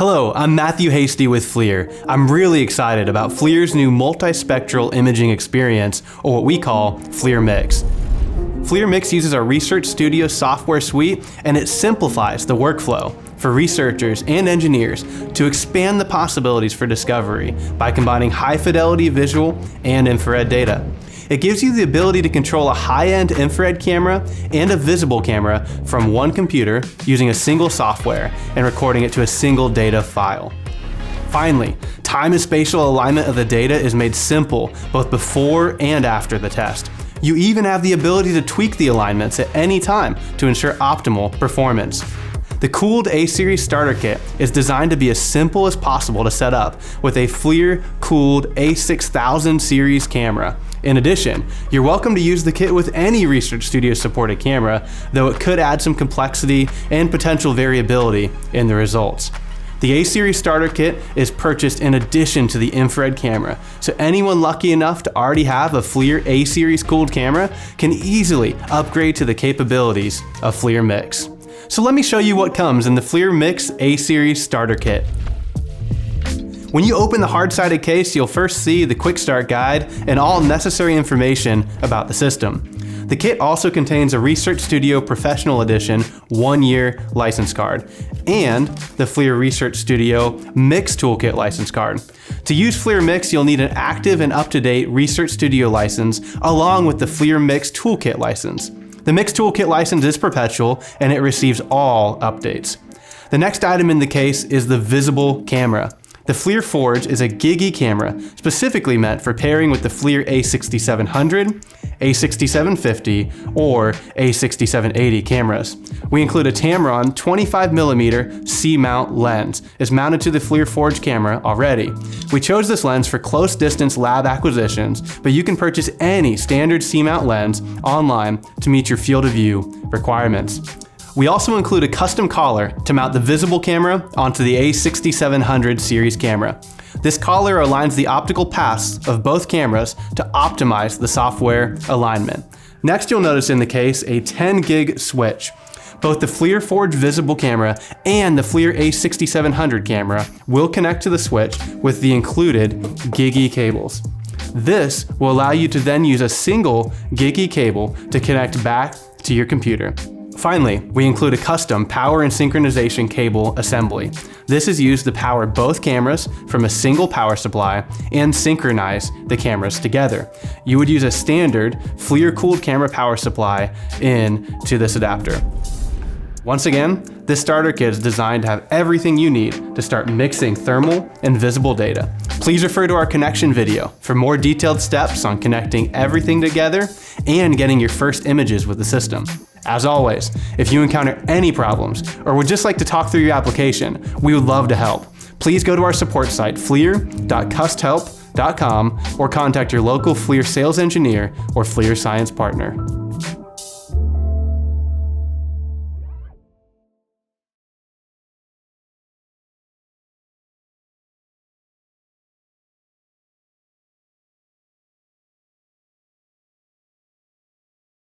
Hello, I'm Matthew Hasty with FLIR. I'm really excited about FLIR's new multispectral imaging experience, or what we call FLIR Mix. FLIR Mix uses our Research Studio software suite, and it simplifies the workflow for researchers and engineers to expand the possibilities for discovery by combining high-fidelity visual and infrared data. It gives you the ability to control a high-end infrared camera and a visible camera from one computer using a single software and recording it to a single data file. Finally, time and spatial alignment of the data is made simple both before and after the test. You even have the ability to tweak the alignments at any time to ensure optimal performance. The cooled A-Series starter kit is designed to be as simple as possible to set up with a FLIR cooled A6000 series camera. In addition, you're welcome to use the kit with any Research Studio supported camera, though it could add some complexity and potential variability in the results. The A-Series starter kit is purchased in addition to the infrared camera, so anyone lucky enough to already have a FLIR A-Series cooled camera can easily upgrade to the capabilities of FLIR Mix. So let me show you what comes in the FLIR Mix A-Series starter kit. When you open the hard-sided case, you'll first see the quick start guide and all necessary information about the system. The kit also contains a Research Studio Professional Edition 1-year license card and the FLIR Research Studio Mix Toolkit license card. To use FLIR Mix, you'll need an active and up-to-date Research Studio license along with the FLIR Mix Toolkit license. The Mix Toolkit license is perpetual and it receives all updates. The next item in the case is the visible camera. The FLIR Forge is a GIGI camera specifically meant for pairing with the FLIR A6700, A6750, or A6780 cameras. We include a Tamron 25mm C-mount lens. It's mounted to the FLIR Forge camera already. We chose this lens for close distance lab acquisitions, but you can purchase any standard C-mount lens online to meet your field of view requirements. We also include a custom collar to mount the visible camera onto the A6700 series camera. This collar aligns the optical paths of both cameras to optimize the software alignment. Next, you'll notice in the case a 10 gig switch. Both the FLIR Forge visible camera and the FLIR A6700 camera will connect to the switch with the included GIGI cables. This will allow you to then use a single GIGI cable to connect back to your computer. Finally, we include a custom power and synchronization cable assembly. This is used to power both cameras from a single power supply and synchronize the cameras together. You would use a standard FLIR cooled camera power supply into this adapter. Once again, this starter kit is designed to have everything you need to start mixing thermal and visible data. Please refer to our connection video for more detailed steps on connecting everything together and getting your first images with the system. As always, if you encounter any problems or would just like to talk through your application, we would love to help. Please go to our support site, flir.custhelp.com, or contact your local FLIR sales engineer or FLIR science partner.